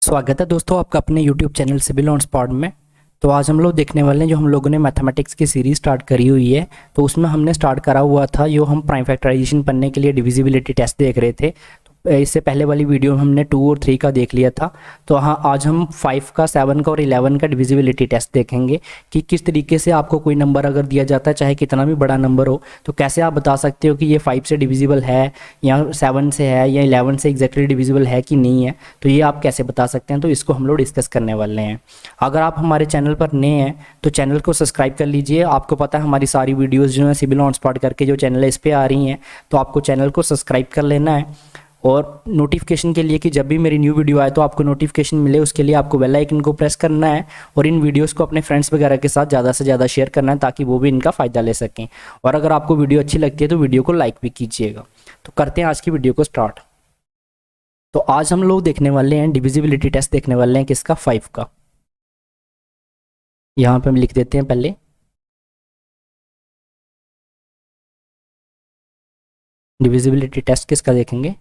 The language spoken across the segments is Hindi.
स्वागत है दोस्तों आपका अपने YouTube channel civil on spot में। तो आज हम लोग देखने वाले हैं जो हम लोगों ने मैथमेटिक्स की सीरीज़ स्टार्ट करी हुई है। तो उसमें हमने स्टार्ट करा हुआ था जो हम प्राइम फैक्टराइजेशन पढ़ने के लिए डिविजिबिलिटी टेस्ट देख रहे थे। तो इससे पहले वाली वीडियो में हमने 2 और 3 का देख लिया था। तो हाँ, आज हम 5 का, 7 का और 11 का डिविजिबिलिटी टेस्ट देखेंगे कि किस तरीके से आपको कोई नंबर अगर दिया जाता है, चाहे कितना भी बड़ा नंबर हो, तो कैसे आप बता सकते हो कि ये 5 से डिविजिबल है या 7 से है या 11 से एग्जैक्टली डिविजिबल है कि नहीं है। तो ये आप कैसे बता सकते हैं, तो इसको हम लोग डिस्कस करने वाले हैं। अगर आप हमारे चैनल पर नए हैं तो चैनल को सब्सक्राइब कर लीजिए। आपको पता है हमारी सारी वीडियोज़ जो है सिविल ऑन स्पॉट करके जो चैनल है इस पर आ रही हैं, तो आपको चैनल को सब्सक्राइब कर लेना है। और नोटिफिकेशन के लिए कि जब भी मेरी न्यू वीडियो आए तो आपको नोटिफिकेशन मिले, उसके लिए आपको बेल आइकन को प्रेस करना है और इन वीडियोस को अपने फ्रेंड्स वगैरह के साथ ज़्यादा से ज़्यादा शेयर करना है ताकि वो भी इनका फ़ायदा ले सकें। और अगर आपको वीडियो अच्छी लगती है तो वीडियो को लाइक भी कीजिएगा। तो करते हैं आज की वीडियो को स्टार्ट। तो आज हम लोग देखने वाले हैं डिविजिबिलिटी टेस्ट देखने वाले हैं किसका, 5 का। यहाँ पर हम लिख देते हैं पहले डिविजिबिलिटी टेस्ट किसका देखेंगे,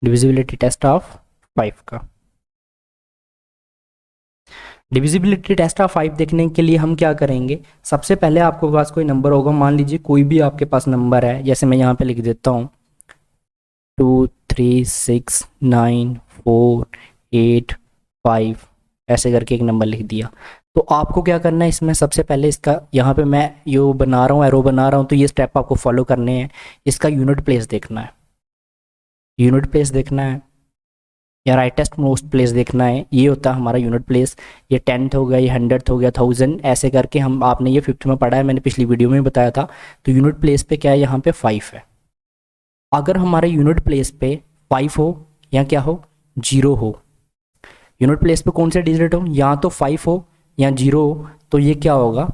डिविजिबिलिटी टेस्ट ऑफ 5 का। डिविजिबिलिटी टेस्ट ऑफ 5 देखने के लिए हम क्या करेंगे, सबसे पहले आपके पास कोई नंबर होगा, मान लीजिए कोई भी आपके पास नंबर है, जैसे मैं यहाँ पे लिख देता हूँ 2 3 6 9 4 8 5, ऐसे करके एक नंबर लिख दिया। तो आपको क्या करना है, इसमें सबसे पहले इसका यहाँ पे मैं यो बना रहा हूँ, एरो बना रहा हूँ, तो ये स्टेप आपको फॉलो करने हैं। इसका यूनिट प्लेस देखना है, यूनिट प्लेस देखना है या राइटेस्ट मोस्ट प्लेस देखना है। ये होता है हमारा यूनिट प्लेस। ये 10th हो गया, ये 100th हो गया, 1000, ऐसे करके हम, आपने ये 5th में पढ़ा है, मैंने पिछली वीडियो में बताया था। तो यूनिट प्लेस पे क्या है, यहाँ पे 5 है। अगर हमारे यूनिट प्लेस पे 5 हो या क्या हो, 0 हो, यूनिट प्लेस पे कौन से डिजिट हो, या तो 5 हो या 0 हो, तो ये क्या होगा,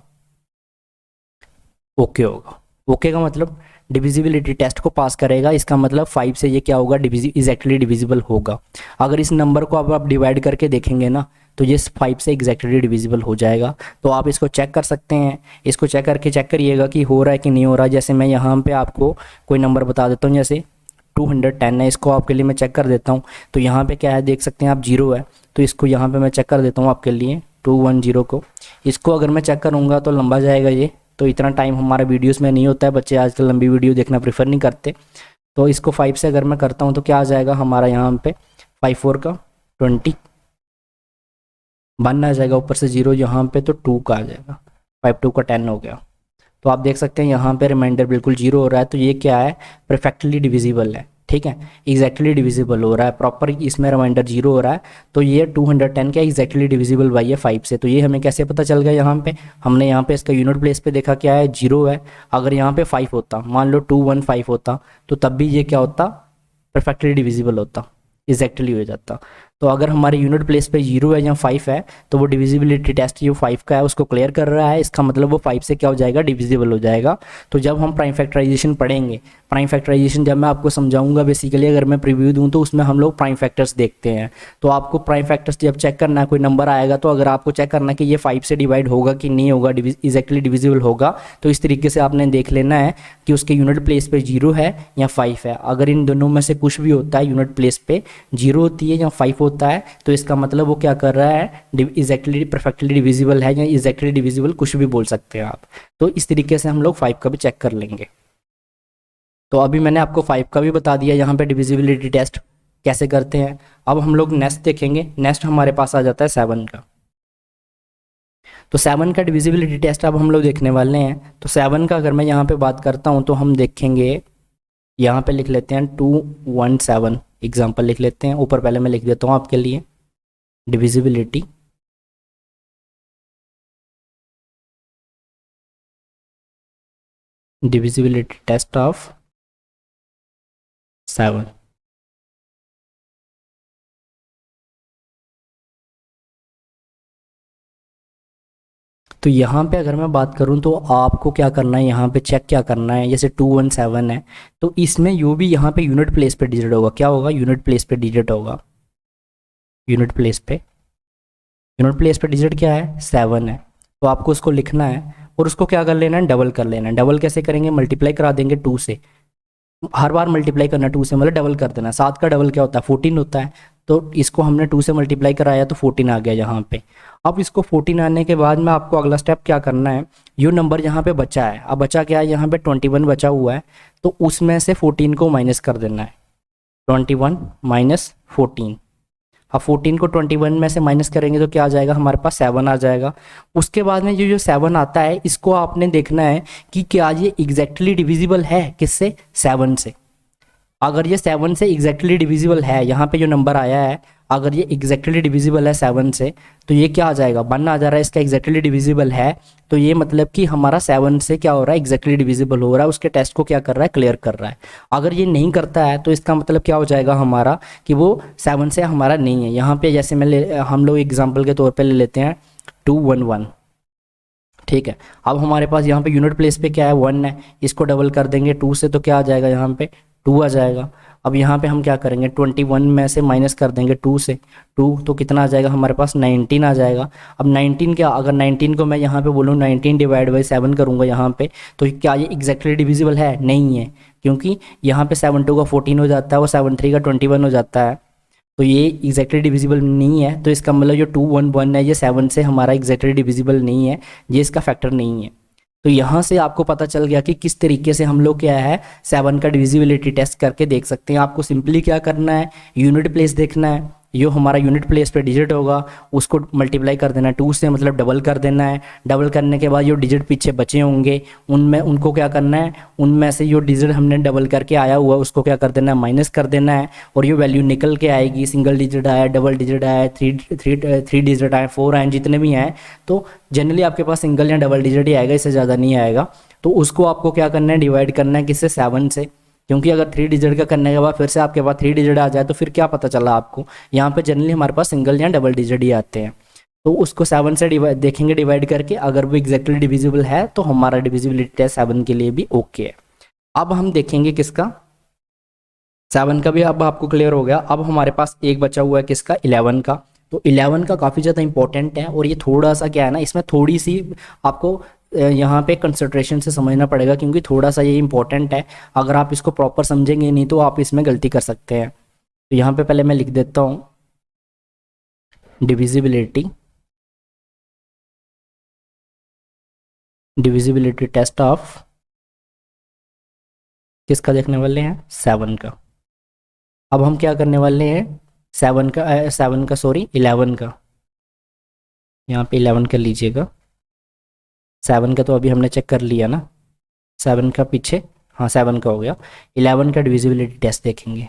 ओके होगा। ओके का मतलब डिविजिबिलिटी टेस्ट को पास करेगा। इसका मतलब 5 से ये क्या होगा, एग्जैक्टली डिविजिबल होगा। अगर इस नंबर को अब आप डिवाइड करके देखेंगे ना, तो ये 5 से एग्जैक्टली डिविजिबल हो जाएगा। तो आप इसको चेक कर सकते हैं, इसको चेक करके चेक करिएगा कि हो रहा है कि नहीं हो रहा। जैसे मैं यहाँ पे आपको कोई नंबर बता देता हूँ, जैसे 210 है, इसको आपके लिए मैं चेक कर देता हूँ। तो यहाँ पे क्या है, देख सकते हैं आप, 0 है, तो इसको यहाँ पे मैं चेक कर देता हूँ आपके लिए 210 को। इसको अगर मैं चेक करूँगा तो लंबा जाएगा ये, तो इतना टाइम हमारा वीडियोस में नहीं होता है, बच्चे आजकल लंबी वीडियो देखना प्रेफर नहीं करते। तो इसको 5 से अगर मैं करता हूँ तो क्या आ जाएगा हमारा, यहाँ पे 5 4 का 20 1 आ जाएगा, ऊपर से 0 यहाँ पे, तो 2 का आ जाएगा, 5 2 का 10 हो गया। तो आप देख सकते हैं यहाँ पे रिमाइंडर बिल्कुल 0 हो रहा है, तो ये क्या है, परफेक्टली डिविजिबल है, ठीक है, एग्जैक्टली डिविजिबल हो रहा है, प्रॉपर इसमें रिमाइंडर 0 हो रहा है। तो ये 210 क्या एग्जैक्टली डिविजिबल बाई है 5 से। तो ये हमें कैसे पता चल गया, यहाँ पे हमने यहाँ पे इसका यूनिट प्लेस पे देखा क्या है, 0 है। अगर यहाँ पे 5 होता, मान लो 215 होता, तो तब भी ये क्या होता, परफेक्टली डिविजिबल होता, एग्जैक्टली हो जाता। तो अगर हमारे यूनिट प्लेस पे 0 है या 5 है, तो वो डिविजिबिलिटी टेस्ट जो 5 का है उसको क्लियर कर रहा है। इसका मतलब वो 5 से क्या हो जाएगा, डिविजिबल हो जाएगा। तो जब हम प्राइम फैक्टराइजेशन पढ़ेंगे, प्राइम फैक्टराइजेशन जब मैं आपको समझाऊंगा, बेसिकली अगर मैं प्रीव्यू दूं तो उसमें हम लोग प्राइम फैक्टर्स देखते हैं। तो आपको प्राइम फैक्टर्स जब चेक करना है, कोई नंबर आएगा तो अगर आपको चेक करना है कि ये 5 से डिवाइड होगा कि नहीं होगा, एग्जैक्टली डिविजिबल होगा, तो इस तरीके से आपने देख लेना है कि उसके यूनिट प्लेस पे 0 है या 5 है। अगर इन दोनों में से कुछ भी होता है, यूनिट प्लेस पे 0 होती है या 5 होता है, तो इसका मतलब वो क्या कर रहा है, एग्जैक्टली परफेक्टली डिविजिबल है या एग्जैक्टली डिविजिबल, कुछ भी बोल सकते हैं आप। तो इस तरीके से हम लोग 5 का भी चेक कर लेंगे। तो अभी मैंने आपको 5 का भी बता दिया यहाँ पे डिविजिबिलिटी टेस्ट कैसे करते हैं। अब हम लोग नेक्स्ट देखेंगे। नेक्स्ट हमारे पास आ जाता है 7 का। तो 7 का डिविजिबिलिटी टेस्ट अब हम लोग देखने वाले हैं। तो 7 का अगर मैं यहाँ पे बात करता हूँ तो हम देखेंगे, यहाँ पे लिख लेते हैं 217 एग्जाम्पल लिख लेते हैं। ऊपर पहले मैं लिख देता हूँ आपके लिए डिविजिबिलिटी टेस्ट ऑफ 7। तो यहाँ पे अगर मैं बात करूँ तो आपको क्या करना है, यहाँ पे चेक क्या करना है, जैसे 217 है, तो इसमें यो भी यहाँ पे यूनिट प्लेस पे डिजिट होगा। क्या होगा, यूनिट प्लेस पे डिजिट होगा। यूनिट प्लेस पे डिजिट क्या है, 7 है। तो आपको उसको लिखना है और उसको क्या कर लेना है, डबल कर लेना है। डबल कैसे करेंगे, मल्टीप्लाई करा देंगे 2 से। हर बार मल्टीप्लाई करना 2 से, मतलब डबल कर देना। 7 का डबल क्या होता है 14 होता है, तो इसको हमने 2 से मल्टीप्लाई कराया तो 14 आ गया यहाँ पे। अब इसको 14 आने के बाद में आपको अगला स्टेप क्या करना है, यो नंबर यहाँ पे बचा है, अब बचा क्या है यहाँ पे 21 बचा हुआ है, तो उसमें से 14 को माइनस कर देना है। 21 माइनस 14, अब 14 को 21 में से माइनस करेंगे तो क्या आ जाएगा हमारे पास 7 आ जाएगा। उसके बाद में जो 7 आता है इसको आपने देखना है कि क्या ये एग्जैक्टली डिविजिबल है किससे, 7 से। अगर ये 7 से एग्जैक्टली डिविजिबल है, यहाँ पे जो नंबर आया है अगर ये एग्जैक्टली डिविजिबल है 7 से, तो ये क्या आ जाएगा 1 आ जा रहा है, इसका एग्जैक्टली डिविजिबल है, तो ये मतलब कि हमारा 7 से क्या हो रहा है एग्जैक्टली डिविजिबल हो रहा है, उसके टेस्ट को क्या कर रहा है क्लियर कर रहा है। अगर ये नहीं करता है तो इसका मतलब क्या हो जाएगा हमारा कि वो 7 से हमारा नहीं है। यहाँ पे जैसे हम लोग एग्जाम्पल के तौर पर ले लेते हैं 211, ठीक है। अब हमारे पास यहाँ पे यूनिट प्लेस पे क्या है 1 है, इसको डबल कर देंगे 2 से तो क्या आ जाएगा यहाँ पे 2 आ जाएगा। अब यहाँ पे हम क्या करेंगे 21 में से माइनस कर देंगे 2 से, 2 तो कितना आ जाएगा हमारे पास 19 आ जाएगा। अब 19 क्या, अगर 19 को मैं यहाँ पे बोलूँ 19 डिवाइड बाई 7 करूँगा यहाँ पे, तो क्या ये एग्जैक्टली डिविजिबल है, नहीं है, क्योंकि यहाँ पे 7 2 का 14 हो जाता है और 7 3 का 21 हो जाता है, तो ये एग्जैक्टली डिविजिबल नहीं है। तो इसका मतलब जो 211 है ये 7 से हमारा एग्जैक्टली डिविजिबल नहीं है, ये इसका फैक्टर नहीं है। तो यहाँ से आपको पता चल गया कि किस तरीके से हम लोग क्या है 7 का डिविजिबिलिटी टेस्ट करके देख सकते हैं। आपको सिंपली क्या करना है, यूनिट प्लेस देखना है, जो हमारा यूनिट प्लेस पे डिजिट होगा उसको मल्टीप्लाई कर देना है 2 से, मतलब डबल कर देना है। डबल करने के बाद जो डिजिट पीछे बचे होंगे उनमें उनको क्या करना है, उनमें से जो डिजिट हमने डबल करके आया हुआ उसको क्या कर देना है माइनस कर देना है, और ये वैल्यू निकल के आएगी। सिंगल डिजिट आया, डबल डिजिट आया, थ्री डिजिट आए, 4 आए, जितने भी आए, तो जनरली आपके पास सिंगल या डबल डिजिट ही आएगा, इससे ज़्यादा नहीं आएगा। तो उसको आपको क्या करना है डिवाइड करना है किससे 7 से, क्योंकि अगर 3 डिजिट का करने के बाद फिर से आपके पास 3 डिजिट आ जाए तो फिर क्या पता चला आपको, यहाँ पे जनरली हमारे पास सिंगल या डबल डिजिट ही आते हैं। तो उसको 7 से डिवाइड देखेंगे डिवाइड करके, अगर वो एग्जैक्टली डिविजिबल है तो हमारा डिविजिबिलिटी टेस्ट 7 के लिए भी ओके है। अब हम देखेंगे किसका, 7 का भी अब आपको क्लियर हो गया। अब हमारे पास एक बचा हुआ है किसका 11 का। तो 11 का काफ़ी ज़्यादा इंपॉर्टेंट है, और ये थोड़ा सा क्या है ना, इसमें थोड़ी सी आपको यहाँ पे कंसंट्रेशन से समझना पड़ेगा, क्योंकि थोड़ा सा ये इंपॉर्टेंट है। अगर आप इसको प्रॉपर समझेंगे नहीं तो आप इसमें गलती कर सकते हैं। तो यहाँ पे पहले मैं लिख देता हूँ डिविजिबिलिटी टेस्ट ऑफ किसका देखने वाले हैं 7 का। अब हम क्या करने वाले हैं 7 का सॉरी 11 का, यहाँ पे 11 कर लीजिएगा। 7 का तो अभी हमने चेक कर लिया ना, 7 का पीछे, हाँ 7 का हो गया। 11 का डिविजिबिलिटी टेस्ट देखेंगे।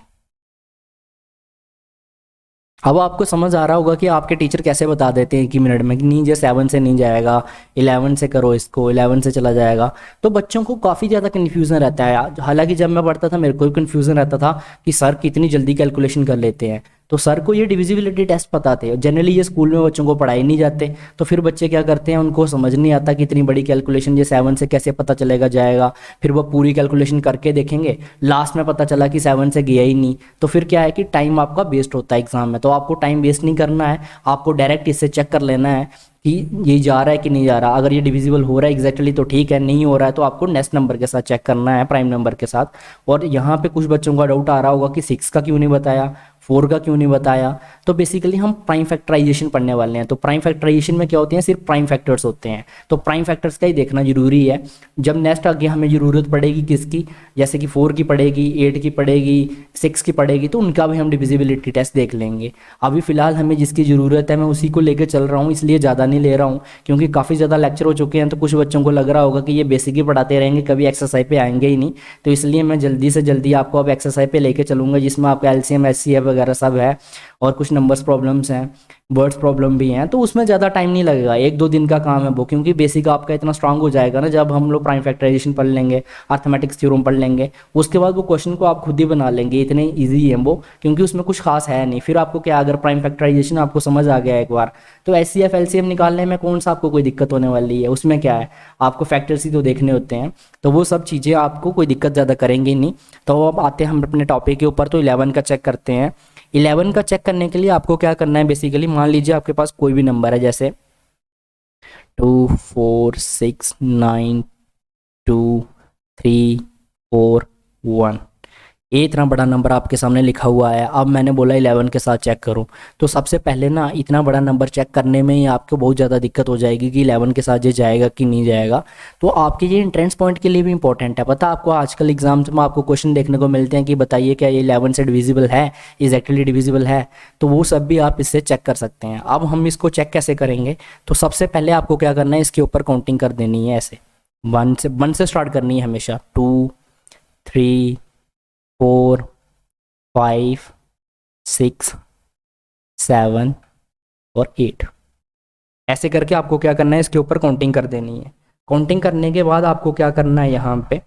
अब आपको समझ आ रहा होगा कि आपके टीचर कैसे बता देते हैं कि मिनट में कि नहीं ये 7 से नहीं जाएगा, 11 से करो इसको, 11 से चला जाएगा। तो बच्चों को काफ़ी ज़्यादा कन्फ्यूज़न रहता है। हालांकि जब मैं पढ़ता था मेरे को भी कन्फ्यूज़न रहता था कि सर कितनी जल्दी कैलकुलेशन कर लेते हैं। तो सर को ये डिविजिबिलिटी टेस्ट पता थे, जनरली ये स्कूल में बच्चों को पढ़ाई नहीं जाते, तो फिर बच्चे क्या करते हैं, उनको समझ नहीं आता कि इतनी बड़ी कैलकुलेशन ये 7 से कैसे पता चलेगा जाएगा। फिर वो पूरी कैलकुलेशन करके देखेंगे, लास्ट में पता चला कि 7 से गया ही नहीं, तो फिर क्या है कि टाइम आपका वेस्ट होता है एग्जाम में। तो आपको टाइम वेस्ट नहीं करना है, आपको डायरेक्ट इससे चेक कर लेना है कि ये जा रहा है कि नहीं जा रहा। अगर ये डिविजिबल हो रहा है एग्जैक्टली तो ठीक है, नहीं हो रहा है तो आपको नेक्स्ट नंबर के साथ चेक करना है, प्राइम नंबर के साथ। और यहाँ पे कुछ बच्चों का डाउट आ रहा होगा कि 6 का क्यों नहीं बताया, 4 का क्यों नहीं बताया। तो बेसिकली हम प्राइम फैक्टराइजेशन पढ़ने वाले हैं। तो प्राइम फैक्टराइजेशन में क्या होते हैं, सिर्फ प्राइम फैक्टर्स होते हैं, तो प्राइम फैक्टर्स का ही देखना जरूरी है। जब नेक्स्ट आगे हमें ज़रूरत पड़ेगी किसकी, जैसे कि 4 की पड़ेगी, 8 की पड़ेगी, 6 की पड़ेगी, तो उनका भी हम डिविजिबिलिटी टेस्ट देख लेंगे। अभी फ़िलहाल हमें जिसकी ज़रूरत है मैं उसी को लेकर चल रहा हूँ, इसलिए ज़्यादा नहीं ले रहा हूँ, क्योंकि काफ़ी ज़्यादा लेक्चर हो चुके हैं। तो कुछ बच्चों को लग रहा होगा कि ये बेसिक ही पढ़ाते रहेंगे, कभी एक्सरसाइज पे आएंगे ही नहीं। तो इसलिए मैं जल्दी से जल्दी आपको अब एक्सरसाइज पे लेके चलूँगा, जिसमें आपका LCM SCF वगैरह सब है, और कुछ नंबर्स प्रॉब्लम्स हैं, वर्ड्स प्रॉब्लम भी हैं। तो उसमें ज़्यादा टाइम नहीं लगेगा, 1-2 दिन का काम है वो, क्योंकि बेसिक आपका इतना स्ट्रांग हो जाएगा ना जब हम लोग प्राइम फैक्टराइजेशन पढ़ लेंगे, अर्थमेटिक्स थ्योरम पढ़ लेंगे, उसके बाद वो क्वेश्चन को आप खुद ही बना लेंगे, इतने ईजी है वो, क्योंकि उसमें कुछ खास है नहीं। फिर आपको क्या, अगर प्राइम फैक्टराइजेशन आपको समझ आ गया एक बार, तो SCF LCM निकालने में कौन सा आपको कोई दिक्कत होने वाली है। उसमें क्या है, आपको फैक्टर्स ही तो देखने होते हैं, तो वो सब चीज़ें आपको कोई दिक्कत ज़्यादा करेंगी नहीं। तो अब आते हैं हम अपने टॉपिक के ऊपर। तो 11 का चेक करते हैं। 11 का चेक करने के लिए आपको क्या करना है, बेसिकली मान लीजिए आपके पास कोई भी नंबर है, जैसे 2 4 6 9 2 3 4 1, ए इतना बड़ा नंबर आपके सामने लिखा हुआ है, अब मैंने बोला 11 के साथ चेक करूं, तो सबसे पहले ना इतना बड़ा नंबर चेक करने में ही आपको बहुत ज़्यादा दिक्कत हो जाएगी कि 11 के साथ ये जाएगा कि नहीं जाएगा। तो आपके ये एंट्रेंस पॉइंट के लिए भी इंपॉर्टेंट है। पता आपको आजकल एग्जाम्स में आपको क्वेश्चन देखने को मिलते हैं कि बताइए क्या ये 11 से डिविजिबल है, एग्जैक्टली डिविजिबल है, तो वो सब भी आप इससे चेक कर सकते हैं। अब हम इसको चेक कैसे करेंगे, तो सबसे पहले आपको क्या करना है, इसके ऊपर काउंटिंग कर देनी है ऐसे, 1 से स्टार्ट करनी है हमेशा, 2 3 4 5 6 7 और 8, ऐसे करके आपको क्या करना है, इसके ऊपर काउंटिंग कर देनी है। काउंटिंग करने के बाद आपको क्या करना है यहाँ पे,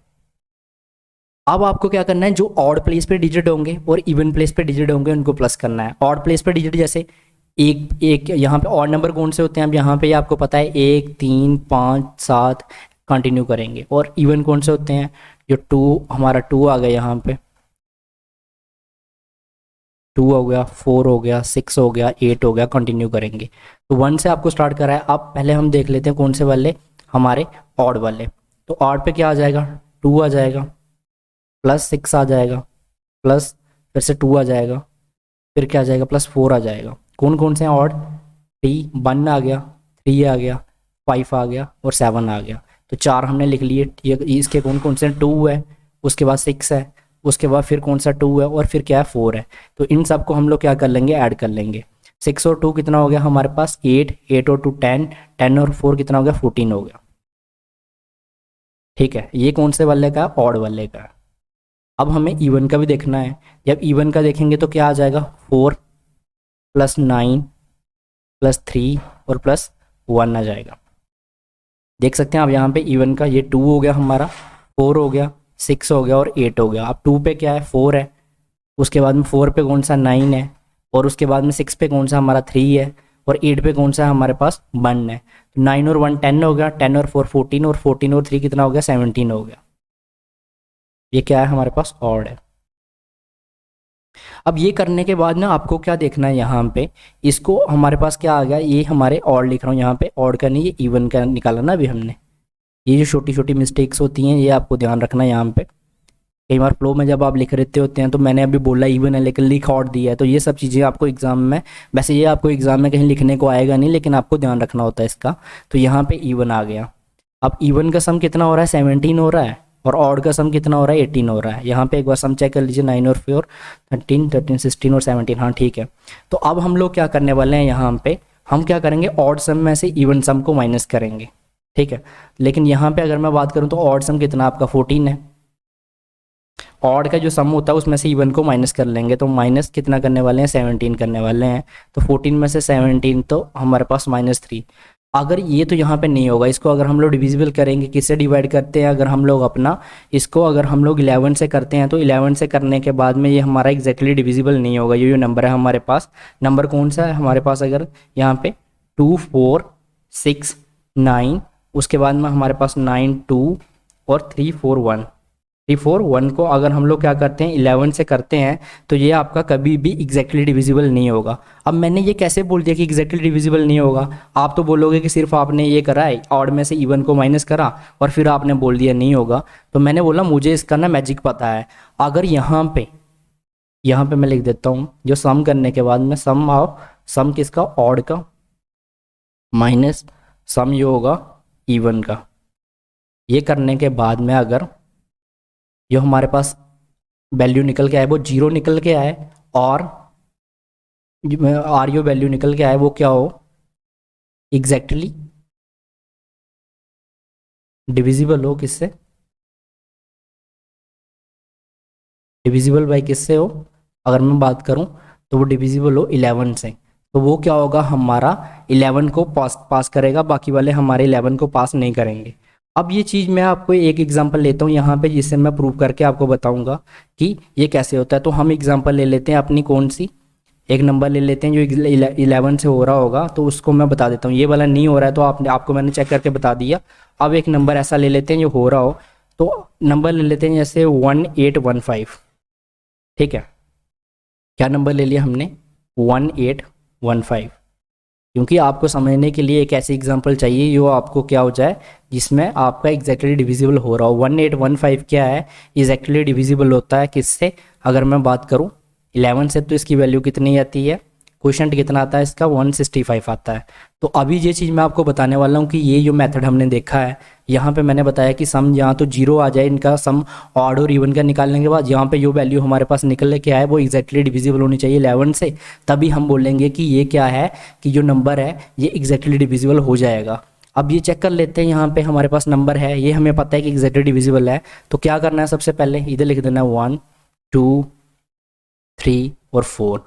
अब आपको क्या करना है, जो ऑड प्लेस पे डिजिट होंगे और इवन प्लेस पे डिजिट होंगे उनको प्लस करना है। ऑड प्लेस पे डिजिट जैसे एक एक यहाँ पे ऑड नंबर कौन से होते हैं, अब यहाँ पे आपको पता है 1 3 5 7 कंटिन्यू करेंगे, और इवन कौन से होते हैं, जो 2 हमारा 2 आ गया, यहाँ पे 2 हो गया, 4 हो गया, 6 हो गया, 8 हो गया, कंटिन्यू करेंगे। तो 1 से आपको स्टार्ट करा है। अब पहले हम देख लेते हैं कौन से वाले, हमारे ऑड वाले। तो ऑड पे क्या आ जाएगा, 2 आ जाएगा, प्लस 6 आ जाएगा, प्लस फिर से 2 आ जाएगा, फिर क्या आ जाएगा, प्लस 4 आ जाएगा। कौन कौन से हैं ऑड, 1 आ गया, 3 आ गया, 5 आ गया और 7 आ गया। तो 4 हमने लिख लिए। इसके कौन कौन से, 2 है, उसके बाद 6 है, उसके बाद फिर कौन सा 2 है, और फिर क्या है, 4 है। तो इन सब को हम लोग क्या कर लेंगे, ऐड कर लेंगे। 6 और 2 कितना हो गया हमारे पास, 8, 8 और 2 10, 10 और 4 कितना हो गया, 14 हो गया। ठीक है, ये कौन से वाले का, ऑड वाले का। अब हमें इवन का भी देखना है। जब इवन का देखेंगे तो क्या आ जाएगा, 4 प्लस 9 प्लस 3 और प्लस 1 आ जाएगा। देख सकते हैं आप यहाँ पे इवन का, ये 2 हो गया हमारा, 4 हो गया, 6 हो गया और 8 हो गया। अब 2 पे क्या है, 4 है, उसके बाद में 4 पे कौन सा, 9 है, और उसके बाद में 6 पे कौन सा हमारा 3 है, और 8 पे कौन सा है हमारे पास 1 है। तो 9 और 1 10 हो गया, 10 और 4 14, और 14 और 3 कितना हो गया, 17 हो गया। ये क्या है, हमारे पास ऑड है। अब ये करने के बाद ना आपको क्या देखना है, यहाँ पे इसको हमारे पास क्या आ गया, ये हमारे ऑड लिख रहा हूँ यहाँ पे, ऑड का नहीं, ये इवन का निकाला ना अभी हमने। ये जो छोटी छोटी मिस्टेक्स होती हैं ये आपको ध्यान रखना है यहाँ पे। कई बार फ्लो में जब आप लिख रहे होते हैं तो मैंने अभी बोला इवन है लेकिन लिख ऑड दिया है, तो ये सब चीज़ें आपको एग्जाम में, वैसे ये आपको एग्जाम में कहीं लिखने को आएगा नहीं, लेकिन आपको ध्यान रखना होता है इसका। तो यहाँ पे इवन आ गया। अब इवन का सम कितना हो रहा है, 17 हो रहा है, और ऑड का सम कितना हो रहा है, 18 हो रहा है। यहाँ पे एक बार सम चेक कर लीजिए, 9 और 4 13 13 16 और 17, हाँ ठीक है। तो अब हम लोग क्या करने वाले हैं, यहाँ पे हम क्या करेंगे, ऑड सम में से इवन सम को माइनस करेंगे, ठीक है। लेकिन यहाँ पे अगर मैं बात करूँ तो ऑड सम कितना आपका 14 है, ऑड का जो सम होता है उसमें से इवन को माइनस कर लेंगे, तो माइनस कितना करने वाले हैं, 17 करने वाले हैं। तो 14 में से 17 तो हमारे पास -3। अगर ये तो यहाँ पे नहीं होगा, इसको अगर हम लोग डिविजिबल करेंगे, किससे डिवाइड करते हैं, अगर हम लोग अपना इसको अगर हम लोग 11 से करते हैं तो 11 से करने के बाद में ये हमारा एग्जैक्टली डिविजिबल नहीं होगा। ये जो नंबर है हमारे पास, नंबर कौन सा है हमारे पास, अगर यहाँ पे 2 4 6 9, उसके बाद में हमारे पास 9 2 और 3 4 1, 3 4 1 को अगर हम लोग क्या करते हैं 11 से करते हैं तो ये आपका कभी भी एग्जैक्टली डिविजिबल नहीं होगा। अब मैंने ये कैसे बोल दिया कि एग्जैक्टली डिविजिबल नहीं होगा, आप तो बोलोगे कि सिर्फ आपने ये करा है, ऑड में से इवन को माइनस करा और फिर आपने बोल दिया नहीं होगा। तो मैंने बोला मुझे इसका ना मैजिक पता है। अगर यहाँ पे मैं लिख देता हूँ, जो सम करने के बाद में सम किसका, ऑड का, माइनस सम ये होगा इवन का। ये करने के बाद में अगर जो हमारे पास वैल्यू निकल के आए वो 0 निकल के आए, और आर यू वैल्यू निकल के आए वो क्या हो, एग्जैक्टली डिविजिबल हो, किससे, डिविजिबल बाई किससे हो, अगर मैं बात करूं तो वो डिविजिबल हो 11 से। तो वो क्या होगा, हमारा 11 को पास करेगा, बाकी वाले हमारे 11 को पास नहीं करेंगे। अब ये चीज़ मैं आपको एक एग्जांपल लेता हूँ यहाँ पे, जिससे मैं प्रूव करके आपको बताऊंगा कि ये कैसे होता है। तो हम एग्जांपल ले लेते हैं अपनी, कौन सी, एक नंबर ले लेते हैं जो 11 से हो रहा होगा, तो उसको मैं बता देता हूँ। ये वाला नहीं हो रहा है तो आपको मैंने चेक करके बता दिया। अब एक नंबर ऐसा ले लेते हैं जो हो रहा हो, तो नंबर ले लेते हैं जैसे 1815, ठीक है। क्या नंबर ले लिया हमने, 1815। क्योंकि आपको समझने के लिए एक ऐसी एग्जांपल चाहिए जो आपको क्या हो जाए, जिसमें आपका एग्जैक्टली डिविजिबल हो रहा हो। 1815 क्या है, एग्जैक्टली डिविजिबल होता है किससे, अगर मैं बात करूँ 11 से, तो इसकी वैल्यू कितनी आती है, क्वेश्चन कितना आता है इसका, 165 आता है। तो अभी ये चीज़ मैं आपको बताने वाला हूँ कि ये जो मेथड हमने देखा है, यहाँ पे मैंने बताया कि सम यहाँ तो जीरो आ जाए, इनका सम ऑड और इवन का निकालने के बाद यहाँ पे जो वैल्यू हमारे पास निकल के आए वो एग्जैक्टली डिविजिबल होनी चाहिए 11 से, तभी हम बोलेंगे कि ये क्या है, कि जो नंबर है ये एग्जैक्टली डिविजिबल हो जाएगा। अब ये चेक कर लेते हैं, यहाँ पे हमारे पास नंबर है, ये हमें पता है कि एग्जैक्टली डिविजिबल है। तो क्या करना है, सबसे पहले इधर लिख देना 1 2 3 और 4।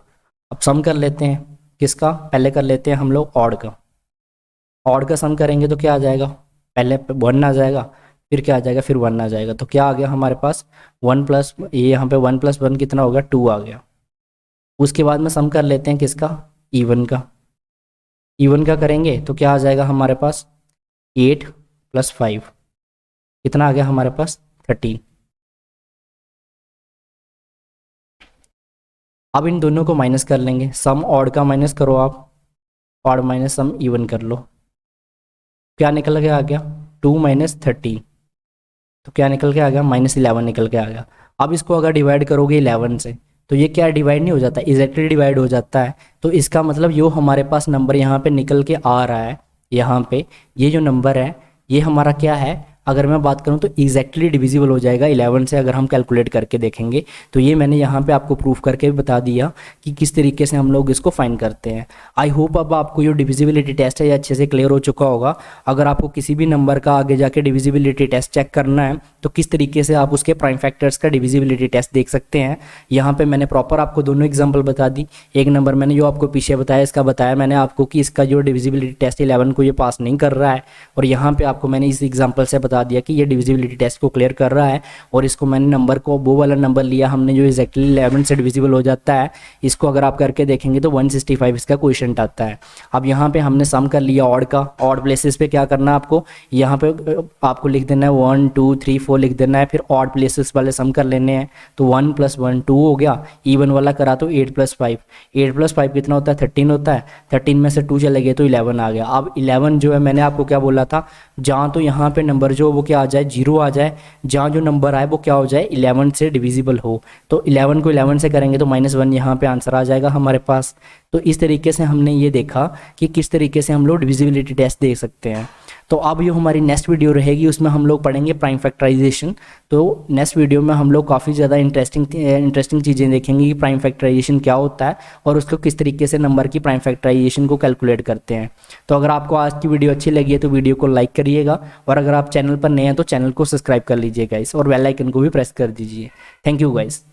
अब सम कर लेते हैं, किसका, पहले कर लेते हैं हम लोग ऑड का। ऑड का सम करेंगे तो क्या आ जाएगा, पहले 1 आ जाएगा, फिर क्या आ जाएगा, फिर 1 आ जाएगा। तो क्या आ गया हमारे पास 1 प्लस, ये यहाँ पे 1 + 1 कितना हो गया, 2 आ गया। उसके बाद में सम कर लेते हैं किसका, इवन का। इवन का करेंगे तो क्या आ जाएगा हमारे पास, 8 + 5 कितना आ गया हमारे पास, 13। अब इन दोनों को माइनस कर लेंगे, सम ऑड का माइनस करो आप, ऑड माइनस सम इवन कर लो, क्या निकल के आ गया, 2 - 13, तो क्या निकल के आ गया, -11 निकल के आ गया। अब इसको अगर डिवाइड करोगे 11 से, तो ये क्या डिवाइड नहीं हो जाता, एग्जैक्टली डिवाइड हो जाता है। तो इसका मतलब जो हमारे पास नंबर यहाँ पे निकल के आ रहा है, यहाँ पे ये जो नंबर है ये हमारा क्या है, अगर मैं बात करूँ तो एग्जैक्टली डिविजिबल हो जाएगा 11 से, अगर हम कैलकुलेट करके देखेंगे। तो ये मैंने यहाँ पे आपको प्रूफ करके भी बता दिया कि किस तरीके से हम लोग इसको फाइंड करते हैं। आई होप अब आपको जो डिविजिबिलिटी टेस्ट है ये अच्छे से क्लियर हो चुका होगा। अगर आपको किसी भी नंबर का आगे जाके डिविजिबिलिटी टेस्ट चेक करना है तो किस तरीके से आप उसके प्राइम फैक्टर्स का डिविजिबिलिटी टेस्ट देख सकते हैं। यहाँ पे मैंने प्रॉपर आपको दोनों एग्जांपल बता दी। एक नंबर मैंने जो आपको पीछे बताया, इसका बताया मैंने आपको कि इसका जो डिविजिबिलिटी टेस्ट 11 को ये पास नहीं कर रहा है, और यहाँ पे आपको मैंने इस एग्जांपल से बता दिया कि ये डिविजिबिलिटी टेस्ट को क्लियर कर रहा है। और इसको मैंने नंबर को वो वाला नंबर लिया हमने जो एग्जैक्टली 11 से डिविजिबल हो जाता है, इसको अगर आप करके देखेंगे तो 165 इसका क्वेश्चन आता है। अब यहाँ पे हमने सम कर लिया ऑड का, ऑड प्लेसेस पे क्या करना है आपको, यहाँ पे आपको लिख देना है 1 2 3 4 लिख देना है, फिर ऑड प्लेसेस वाले सम कर लेने हैं। तो 1 + 1 2 हो गया, इवन वाला करा तो 8 + 5, 8 + 5 कितना होता है, 13 होता है। 13 में से 2 चले गए तो 11 आ गया। अब 11 जो है मैंने आपको क्या बोला था, जहाँ तो यहाँ पे नंबर जो वो क्या आ जाए, 0 आ जाए, जहाँ जो नंबर आए वो क्या हो जाए, 11 से डिविजिबल हो। तो 11 को 11 से करेंगे तो -1 यहाँ पे आंसर आ जाएगा हमारे पास। तो इस तरीके से हमने ये देखा कि किस तरीके से हम लोग डिविजिबिलिटी टेस्ट देख सकते हैं। तो अब ये हमारी नेक्स्ट वीडियो रहेगी, उसमें हम लोग पढ़ेंगे प्राइम फैक्टराइजेशन। तो नेक्स्ट वीडियो में हम लोग काफ़ी ज़्यादा इंटरेस्टिंग चीज़ें देखेंगे कि प्राइम फैक्टराइजेशन क्या होता है और उसको किस तरीके से नंबर की प्राइम फैक्टराइजेशन को कैलकुलेट करते हैं। तो अगर आपको आज की वीडियो अच्छी लगी है तो वीडियो को लाइक करिएगा, और अगर आप चैनल पर नए हैं तो चैनल को सब्सक्राइब कर लीजिएगा इस, और बेल आइकन को भी प्रेस कर दीजिए। Thank you guys.